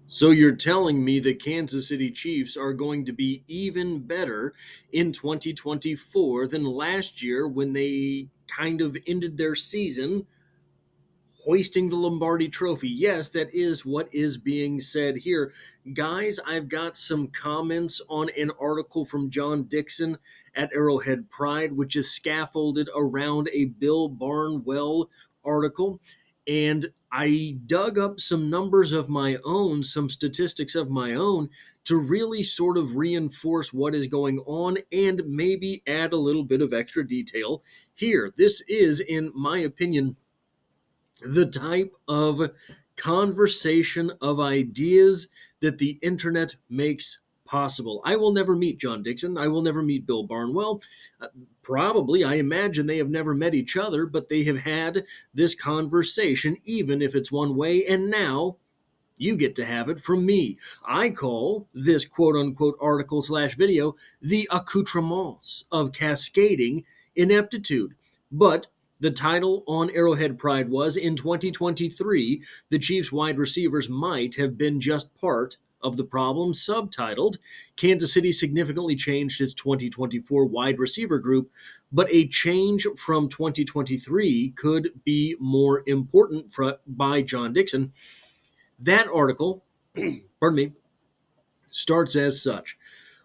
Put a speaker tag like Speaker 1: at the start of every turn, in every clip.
Speaker 1: So you're telling me the Kansas City Chiefs are going to be even better in 2024 than last year when they kind of ended their season hoisting the Lombardi Trophy? Yes, that is what is being said here. Guys, I've got some comments on an article from John Dixon at Arrowheadpride, which is scaffolded around a Bill Barnwell article. And I dug up some numbers of my own, some statistics of my own, to really sort of reinforce what is going on and maybe add a little bit of extra detail here. This is, in my opinion, the type of conversation of ideas that the internet makes possible. I will never meet John Dixon. I will never meet Bill Barnwell. Probably, I imagine they have never met each other, but they have had this conversation, even if it's one way, and now you get to have it from me. I call this quote unquote article / video the accoutrements of cascading ineptitude. But the title on Arrowheadpride was, in 2023, the Chiefs wide receivers might have been just part of the problem. Subtitled, Kansas City significantly changed its 2024 wide receiver group, but a change from 2023 could be more important, by John Dixon. That article, pardon me, starts as such.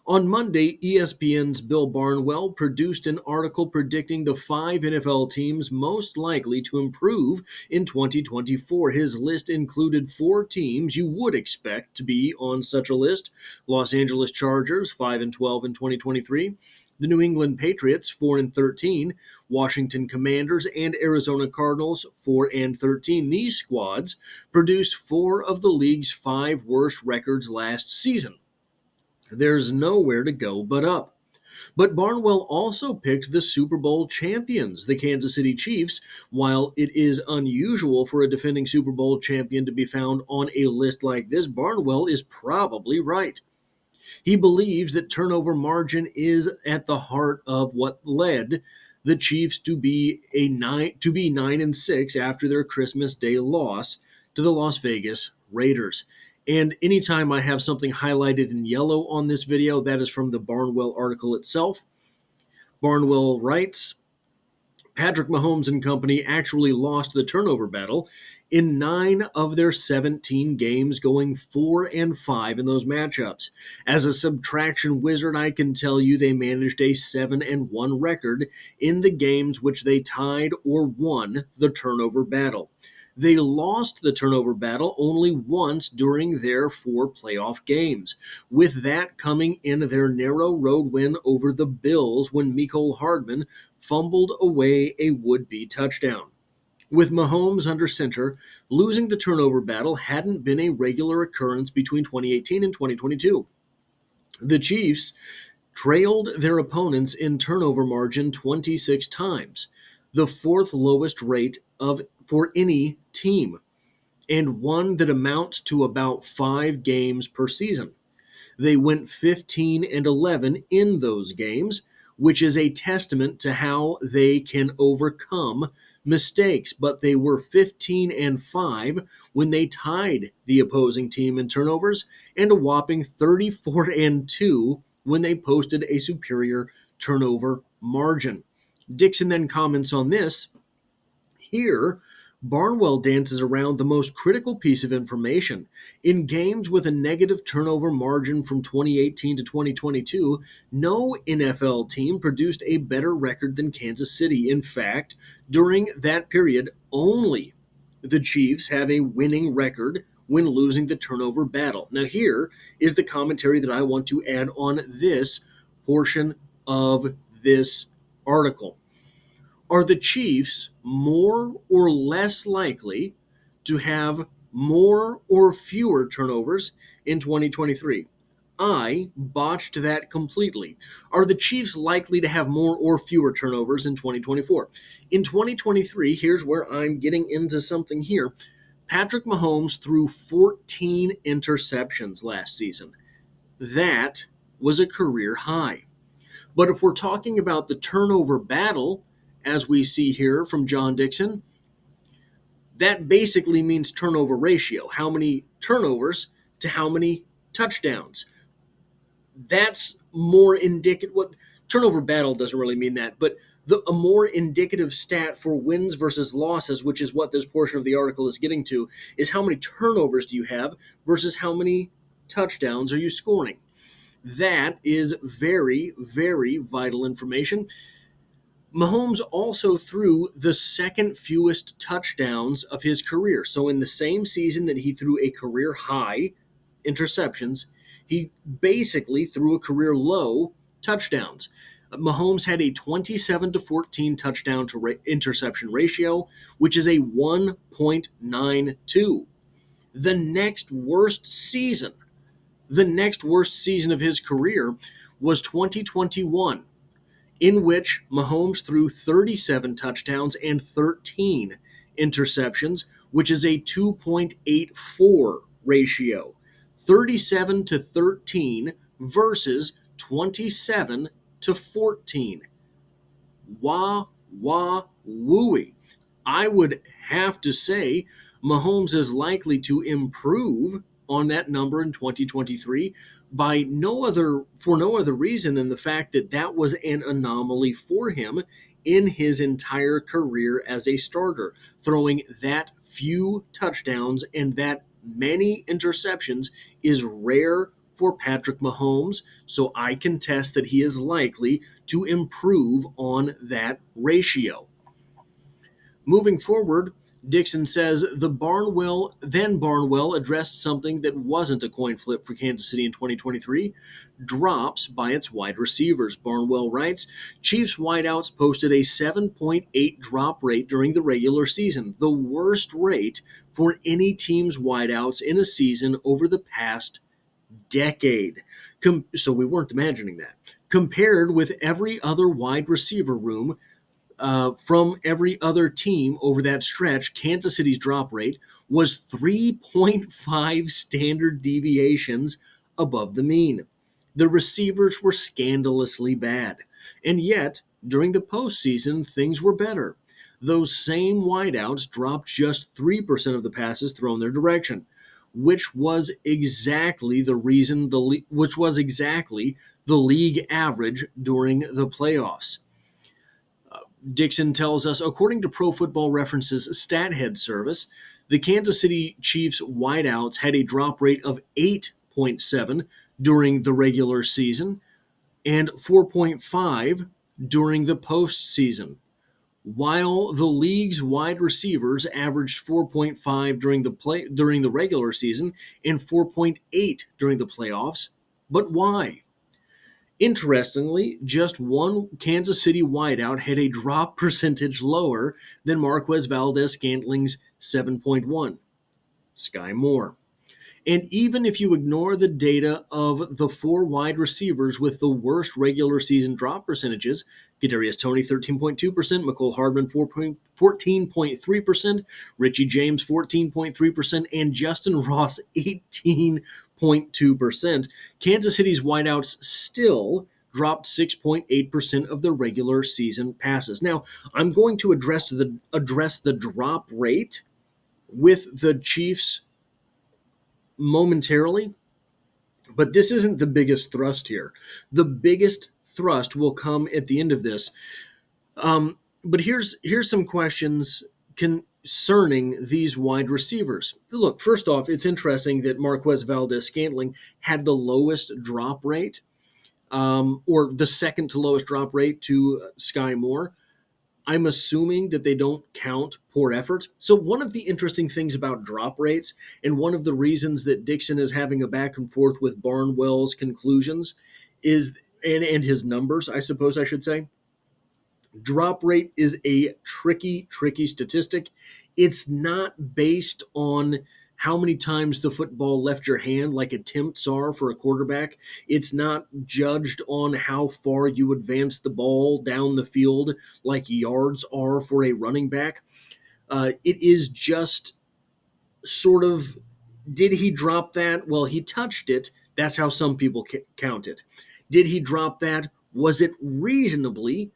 Speaker 1: On Monday, ESPN's Bill Barnwell produced an article predicting the 5 NFL teams most likely to improve in 2024. His list included 4 teams you would expect to be on such a list: Los Angeles Chargers, 5-12 in 2023. The New England Patriots, 4-13, Washington Commanders, and Arizona Cardinals, 4-13. These squads produced 4 of the league's 5 worst records last season. There's nowhere to go but up. But Barnwell also picked the Super Bowl champions, the Kansas City Chiefs. While it is unusual for a defending Super Bowl champion to be found on a list like this, Barnwell is probably right. He believes that turnover margin is at the heart of what led the Chiefs to be 9-6 after their Christmas Day loss to the Las Vegas Raiders. And anytime I have something highlighted in yellow on this video, that is from the Barnwell article itself. Barnwell writes, Patrick Mahomes and company actually lost the turnover battle in 9 of their 17 games, going 4-5 in those matchups. As a subtraction wizard, I can tell you they managed a 7-1 record in the games which they tied or won the turnover battle. They lost the turnover battle only once during their 4 playoff games, with that coming in their narrow road win over the Bills when Mecole Hardman fumbled away a would-be touchdown. With Mahomes under center, losing the turnover battle hadn't been a regular occurrence between 2018 and 2022. The Chiefs trailed their opponents in turnover margin 26 times, the 4th lowest rate for any team, and one that amounts to about 5 games per season. They went 15-11 in those games, which is a testament to how they can overcome mistakes. But they were 15-5 when they tied the opposing team in turnovers, and a whopping 34-2 when they posted a superior turnover margin. Dixon then comments on this. Here, Barnwell dances around the most critical piece of information. In games with a negative turnover margin from 2018 to 2022, no NFL team produced a better record than Kansas City. In fact, during that period, only the Chiefs have a winning record when losing the turnover battle. Now, here is the commentary that I want to add on this portion of this article. Are the Chiefs more or less likely to have more or fewer turnovers in 2023? I botched that completely. Are the Chiefs likely to have more or fewer turnovers in 2024? In 2023, here's where I'm getting into something here. Patrick Mahomes threw 14 interceptions last season. That was a career high. But if we're talking about the turnover battle, as we see here from John Dixon, that basically means turnover ratio. How many turnovers to how many touchdowns. That's more indicative. What turnover battle doesn't really mean that, but a more indicative stat for wins versus losses, which is what this portion of the article is getting to, is how many turnovers do you have versus how many touchdowns are you scoring. That is very, very vital information. Mahomes also threw the second fewest touchdowns of his career. So in the same season that he threw a career high interceptions, he basically threw a career low touchdowns. Mahomes had a 27-14 touchdown to interception ratio, which is a 1.92. The next worst season of his career was 2021, in which Mahomes threw 37 touchdowns and 13 interceptions, which is a 2.84 ratio. 37 to 13 versus 27 to 14. Wah, wah, wooey. I would have to say Mahomes is likely to improve on that number in 2023 for no other reason than the fact that that was an anomaly for him in his entire career as a starter. Throwing that few touchdowns and that many interceptions is rare for Patrick Mahomes, so I contest that he is likely to improve on that ratio. Moving forward, Dixon says Barnwell addressed something that wasn't a coin flip for Kansas City in 2023, drops by its wide receivers. Barnwell writes, Chiefs wideouts posted a 7.8 drop rate during the regular season, the worst rate for any team's wideouts in a season over the past decade. So we weren't imagining that. Compared with every other wide receiver room, from every other team over that stretch, Kansas City's drop rate was 3.5 standard deviations above the mean. The receivers were scandalously bad. And yet, during the postseason, things were better. Those same wideouts dropped just 3% of the passes thrown their direction, which was exactly the league average during the playoffs. Dixon tells us, according to Pro Football Reference's StatHead service, the Kansas City Chiefs wideouts had a drop rate of 8.7 during the regular season and 4.5 during the postseason, while the league's wide receivers averaged 4.5 during the regular season and 4.8 during the playoffs. But why? Interestingly, just one Kansas City wideout had a drop percentage lower than Marquez Valdes-Scantling's 7.1, Sky Moore. And even if you ignore the data of the four wide receivers with the worst regular season drop percentages, Kadarius Toney 13.2%, Mecole Hardman 14.3%, Richie James 14.3%, and Justin Ross 18.2%, Kansas City's wideouts still dropped 6.8% of their regular season passes. Now, I'm going to address the drop rate with the Chiefs momentarily, but this isn't the biggest thrust here. The biggest thrust will come at the end of this. But here's some questions concerning these wide receivers. Look, first off, it's interesting that Marquez Valdes-Scantling had the lowest drop rate, or the second to lowest drop rate to Sky Moore. I'm assuming that they don't count poor effort. So one of the interesting things about drop rates, and one of the reasons that Dixon is having a back and forth with Barnwell's conclusions is, and his numbers, I suppose I should say, drop rate is a tricky statistic. It's not based on how many times the football left your hand like attempts are for a quarterback. It's not judged on how far you advance the ball down the field like yards are for a running back. It is just sort of, did he drop that? Well, he touched it. That's how some people count it. Did he drop that? Was it reasonable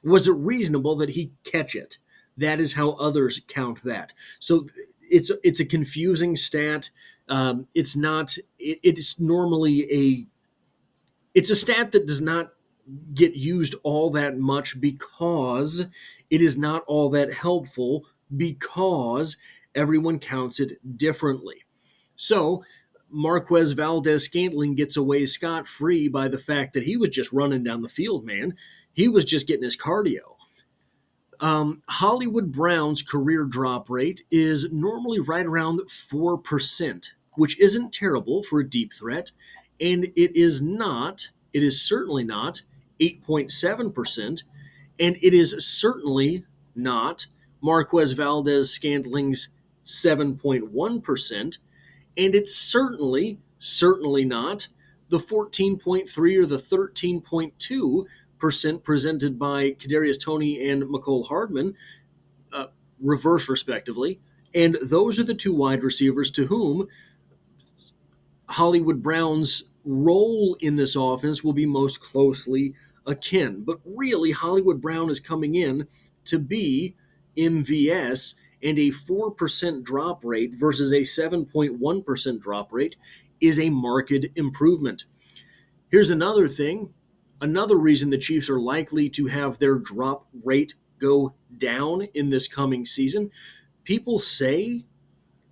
Speaker 1: that he catch it? That is how others count that. So it's a confusing stat. It's not. It's normally a. It's a stat that does not get used all that much because it is not all that helpful because everyone counts it differently. So Marquez Valdez Scantling gets away scot free by the fact that he was just running down the field, man. He was just getting his cardio. Hollywood Brown's career drop rate is normally right around 4%, which isn't terrible for a deep threat, and it is certainly not 8.7%, and it is certainly not Marquez Valdez Scantling's 7.1%, and it's certainly not the 14.3 or the 13.2% presented by Kadarius Toney and McCole Hardman, uh, reverse respectively. And those are the two wide receivers to whom Hollywood Brown's role in this offense will be most closely akin. But really, Hollywood Brown is coming in to be MVS, and a 4% drop rate versus a 7.1% drop rate is a marked improvement. Here's another thing. Another reason the Chiefs are likely to have their drop rate go down in this coming season. People say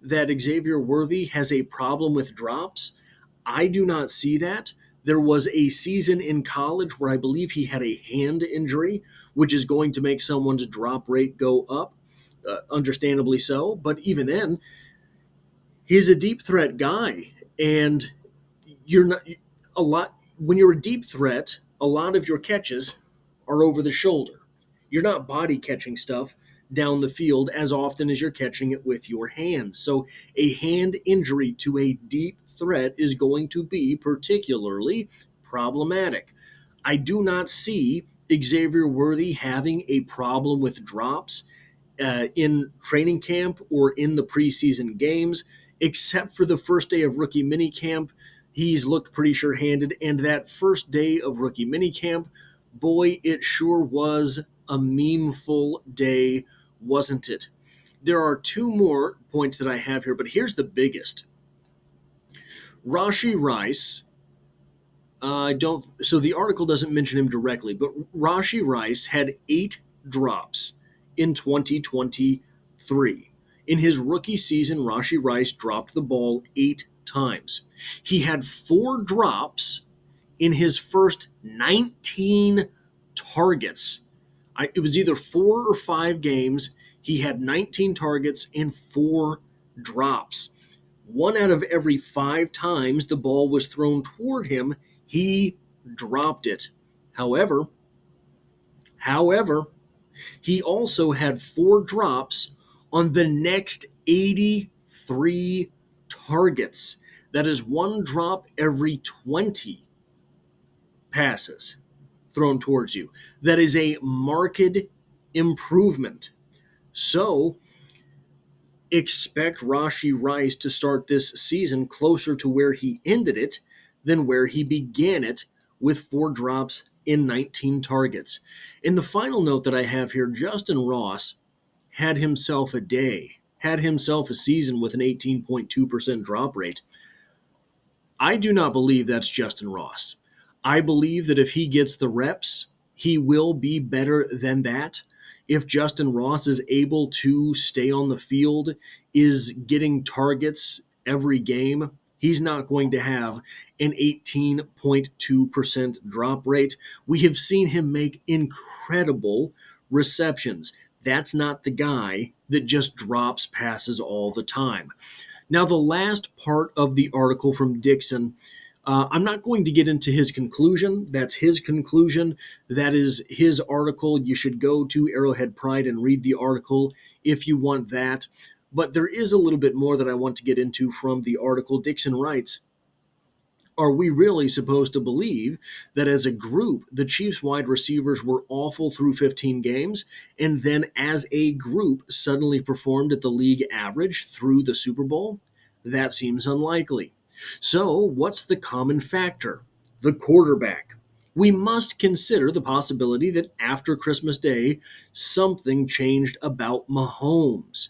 Speaker 1: that Xavier Worthy has a problem with drops. I do not see that. There was a season in college where I believe he had a hand injury, which is going to make someone's drop rate go up, understandably so. But even then, he's a deep threat guy, and you're not a lot when you're a deep threat. A lot of your catches are over the shoulder. You're not body catching stuff down the field as often as you're catching it with your hands. So a hand injury to a deep threat is going to be particularly problematic. I do not see Xavier Worthy having a problem with drops in training camp or in the preseason games, except for the first day of rookie minicamp. He's looked pretty sure handed, and that first day of rookie minicamp, boy, it sure was a memeful day, wasn't it? There are two more points that I have here, but here's the biggest. Rashee Rice, I don't. So the article doesn't mention him directly, but Rashee Rice had 8 drops in 2023. In his rookie season, Rashee Rice dropped the ball 8 times. He had 4 drops in his first 19 targets. It was either 4 or 5 games. He had 19 targets and 4 drops. 1 out of every 5 times the ball was thrown toward him, he dropped it. However, he also had 4 drops on the next 83 targets. That is 1 drop every 20 passes thrown towards you. That is a marked improvement. So, expect Rashee Rice to start this season closer to where he ended it than where he began it, with 4 drops in 19 targets. And the final note that I have here, Justin Ross had himself a day, had himself a season with an 18.2% drop rate. I do not believe that's Justin Ross. I believe that if he gets the reps, he will be better than that. If Justin Ross is able to stay on the field, is getting targets every game, he's not going to have an 18.2% drop rate. We have seen him make incredible receptions. That's not the guy that just drops passes all the time. Now, the last part of the article from Dixon, I'm not going to get into his conclusion. That's his conclusion. That is his article. You should go to Arrowheadpride and read the article if you want that. But there is a little bit more that I want to get into from the article. Dixon writes, are we really supposed to believe that as a group, the Chiefs wide receivers were awful through 15 games, and then as a group suddenly performed at the league average through the Super Bowl? That seems unlikely. So, what's the common factor? The quarterback. We must consider the possibility that after Christmas Day, something changed about Mahomes.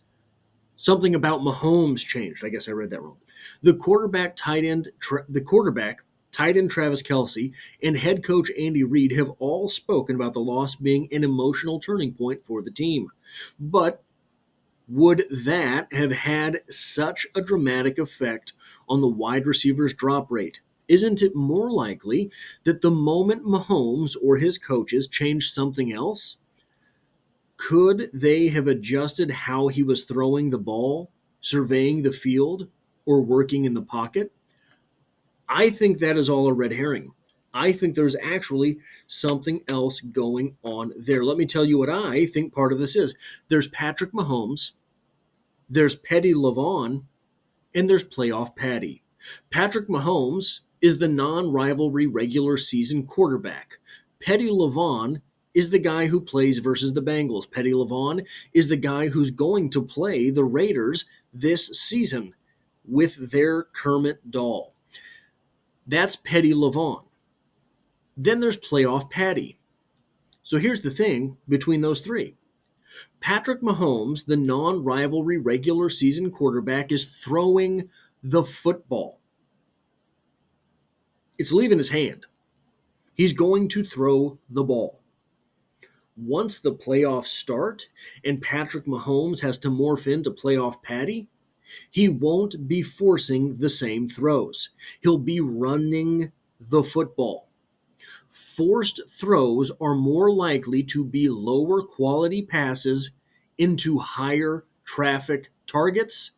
Speaker 1: Something about Mahomes changed. I guess I read that wrong. The quarterback, tight end, Travis Kelce, and head coach Andy Reid have all spoken about the loss being an emotional turning point for the team. But would that have had such a dramatic effect on the wide receivers' drop rate? Isn't it more likely that the moment Mahomes or his coaches changed something else, could they have adjusted how he was throwing the ball, surveying the field, or working in the pocket? I think that is all a red herring. I think there's actually something else going on there. Let me tell you what I think part of this is. There's Patrick Mahomes, there's Petty LaVon, and there's playoff Patty. Patrick Mahomes is the non-rivalry regular season quarterback. Petty LaVon is the guy who plays versus the Bengals. Petty LaVon is the guy who's going to play the Raiders this season with their Kermit doll. That's Petty LaVon. Then there's playoff Patty. So here's the thing between those three. Patrick Mahomes, the non-rivalry regular season quarterback, is throwing the football. It's leaving his hand. He's going to throw the ball. Once the playoffs start and Patrick Mahomes has to morph into playoff Patty, he won't be forcing the same throws. He'll be running the football. Forced throws are more likely to be lower quality passes into higher traffic targets.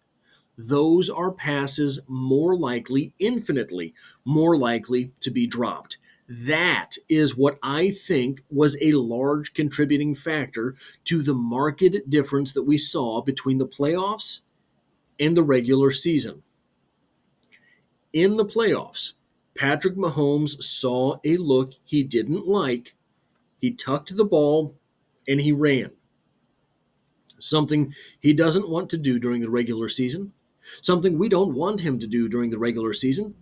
Speaker 1: Those are passes more likely, infinitely more likely to be dropped. That is what I think was a large contributing factor to the marked difference that we saw between the playoffs and the regular season. In the playoffs, Patrick Mahomes saw a look he didn't like. He tucked the ball and he ran. Something he doesn't want to do during the regular season. Something we don't want him to do during the regular season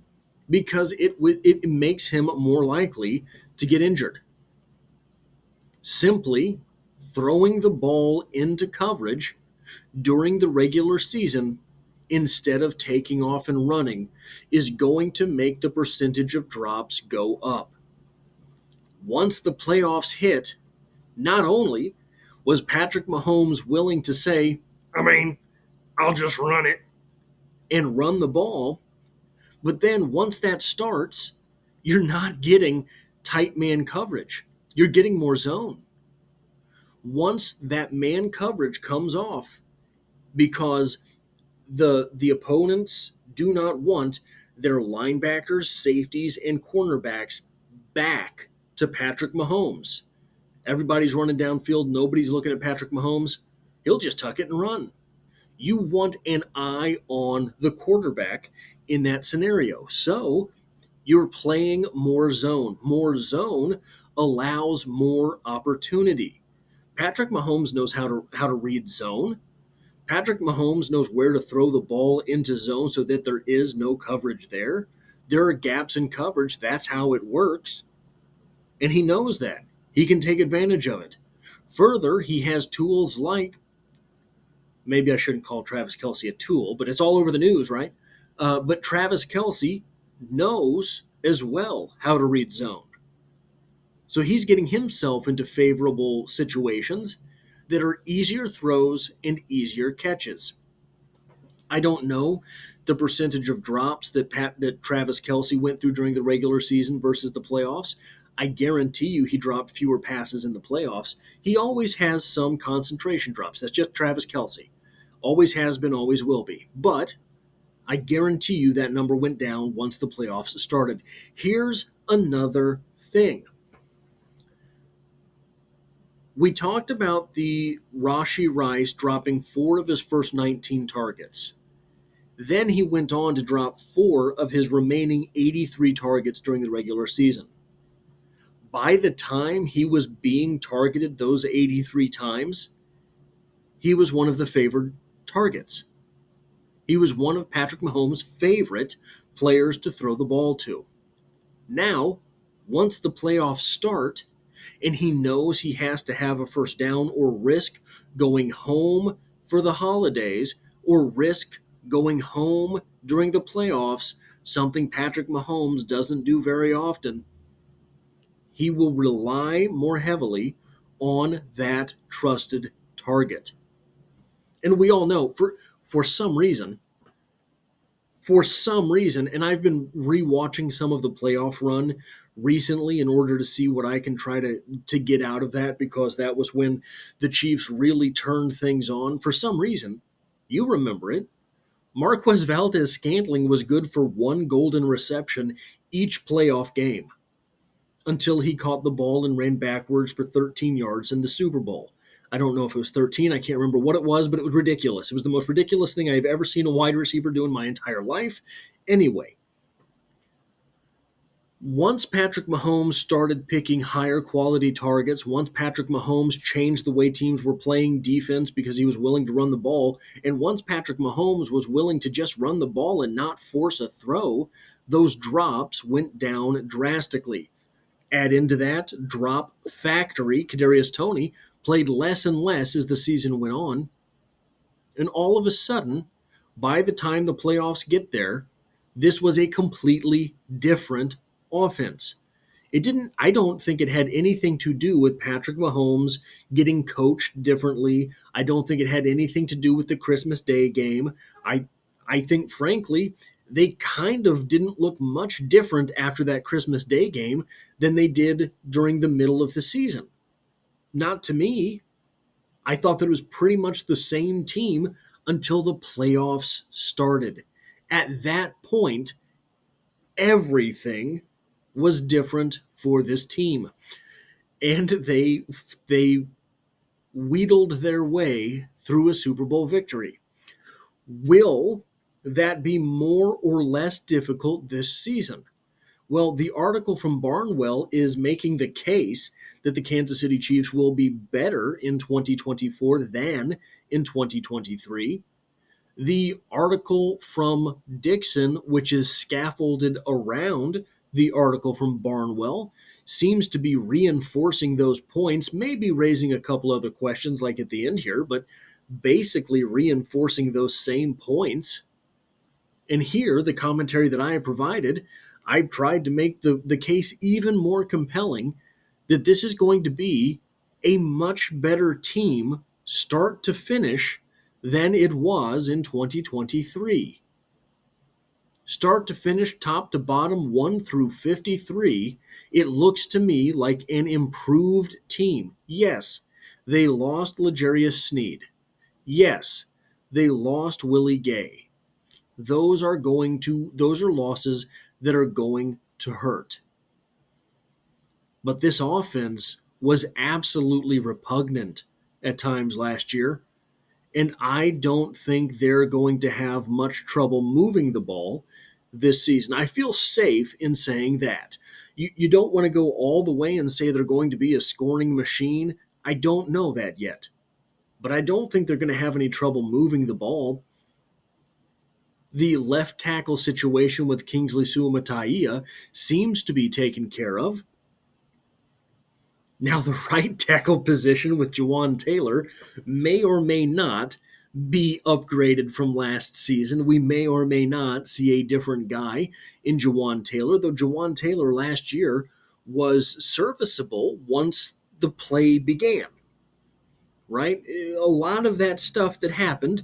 Speaker 1: because it makes him more likely to get injured. Simply throwing the ball into coverage during the regular season instead of taking off and running is going to make the percentage of drops go up. Once the playoffs hit, not only was Patrick Mahomes willing to say, I'll just run it and run the ball, but then once that starts, you're not getting tight man coverage. You're getting more zone. Once that man coverage comes off, because the opponents do not want their linebackers, safeties, and cornerbacks back to Patrick Mahomes. Everybody's running downfield. Nobody's looking at Patrick Mahomes. He'll just tuck it and run. You want an eye on the quarterback in that scenario. So you're playing more zone. More zone allows more opportunity. Patrick Mahomes knows how to read zone. Patrick Mahomes knows where to throw the ball into zone so that there is no coverage there. There are gaps in coverage. That's how it works. And he knows that. He can take advantage of it. Further, he has tools like, maybe I shouldn't call Travis Kelce a tool, but it's all over the news, right? But Travis Kelce knows as well how to read zone. So he's getting himself into favorable situations that are easier throws and easier catches. I don't know the percentage of drops that Travis Kelce went through during the regular season versus the playoffs. I guarantee you he dropped fewer passes in the playoffs. He always has some concentration drops. That's just Travis Kelce. Always has been, always will be. But I guarantee you that number went down once the playoffs started. Here's another thing. We talked about the Rashee Rice dropping 4 of his first 19 targets. Then he went on to drop 4 of his remaining 83 targets during the regular season. By the time he was being targeted those 83 times, he was one of the favored targets. He was one of Patrick Mahomes' favorite players to throw the ball to. Now, once the playoffs start, and he knows he has to have a first down or risk going home for the holidays or risk going home during the playoffs, something Patrick Mahomes doesn't do very often. He will rely more heavily on that trusted target. And we all know for some reason, and I've been rewatching some of the playoff run recently in order to see what I can try to get out of that, because that was when the Chiefs really turned things on. For some reason, you remember it, Marquez Valdez-Scantling was good for one golden reception each playoff game until he caught the ball and ran backwards for 13 yards in the Super Bowl. I don't know if it was 13. I can't remember what it was, but it was ridiculous. It was the most ridiculous thing I've ever seen a wide receiver do in my entire life. Anyway, once Patrick Mahomes started picking higher quality targets, once Patrick Mahomes changed the way teams were playing defense because he was willing to run the ball, and once Patrick Mahomes was willing to just run the ball and not force a throw, those drops went down drastically. Add into that drop factory, Kadarius Toney played less and less as the season went on. And all of a sudden, by the time the playoffs get there, this was a completely different offense. I don't think it had anything to do with Patrick Mahomes getting coached differently. I don't think it had anything to do with the Christmas Day game. I think, frankly, they kind of didn't look much different after that Christmas Day game than they did during the middle of the season. Not to me. I thought that it was pretty much the same team until the playoffs started. At that point, everything was different for this team. And they wheedled their way through a Super Bowl victory. Will that be more or less difficult this season? Well, the article from Barnwell is making the case that the Kansas City Chiefs will be better in 2024 than in 2023. The article from Dixon, which is scaffolded around the article from Barnwell, seems to be reinforcing those points, maybe raising a couple other questions like at the end here, but basically reinforcing those same points. And here, the commentary that I have provided, I've tried to make the case even more compelling that this is going to be a much better team start to finish than it was in 2023. Start to finish, top to bottom, 1 through 53, it looks to me like an improved team. Yes, they lost L'Jarius Sneed. Yes, they lost Willie Gay. Those are losses that are going to hurt. But this offense was absolutely repugnant at times last year, and I don't think they're going to have much trouble moving the ball this season. I feel safe in saying that. You don't want to go all the way and say they're going to be a scoring machine. I don't know that yet. But I don't think they're going to have any trouble moving the ball. The left tackle situation with Kingsley Suamataia seems to be taken care of. Now, the right tackle position with Jawaan Taylor may or may not be upgraded from last season. We may or may not see a different guy in Jawaan Taylor, though Jawaan Taylor last year was serviceable once the play began, right? A lot of that stuff that happened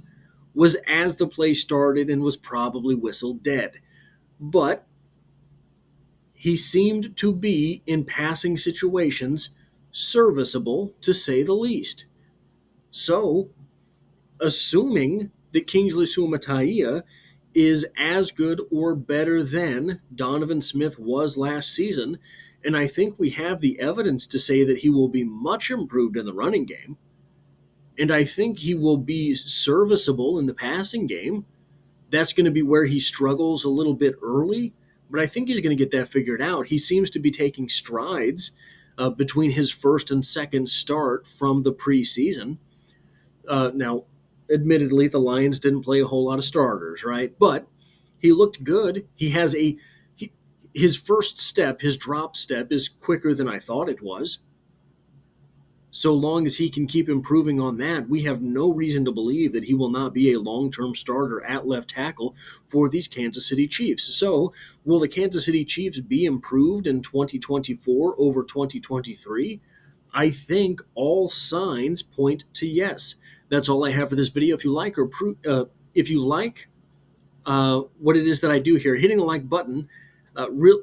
Speaker 1: was as the play started and was probably whistled dead. But he seemed to be, in passing situations, serviceable, to say the least. So, assuming that Kingsley Suamataia is as good or better than Donovan Smith was last season, and I think we have the evidence to say that he will be much improved in the running game, and I think he will be serviceable in the passing game. That's going to be where he struggles a little bit early, but I think he's going to get that figured out. He seems to be taking strides between his first and second start from the preseason. Now, admittedly, the Lions didn't play a whole lot of starters, right? But he looked good. His first step, his drop step, is quicker than I thought it was. so long as he can keep improving on that, we have no reason to believe that he will not be a long-term starter at left tackle for these Kansas City Chiefs. So, will the Kansas City Chiefs be improved in 2024 over 2023? I think all signs point to yes. That's all I have for this video. If you like what it is that I do here, hitting the like button,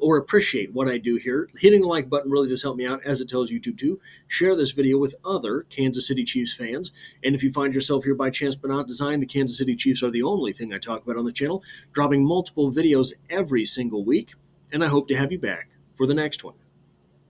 Speaker 1: or appreciate what I do here, hitting the like button really does help me out, as it tells YouTube to share this video with other Kansas City Chiefs fans. And if you find yourself here by chance but not design, the Kansas City Chiefs are the only thing I talk about on the channel, dropping multiple videos every single week. And I hope to have you back for the next one.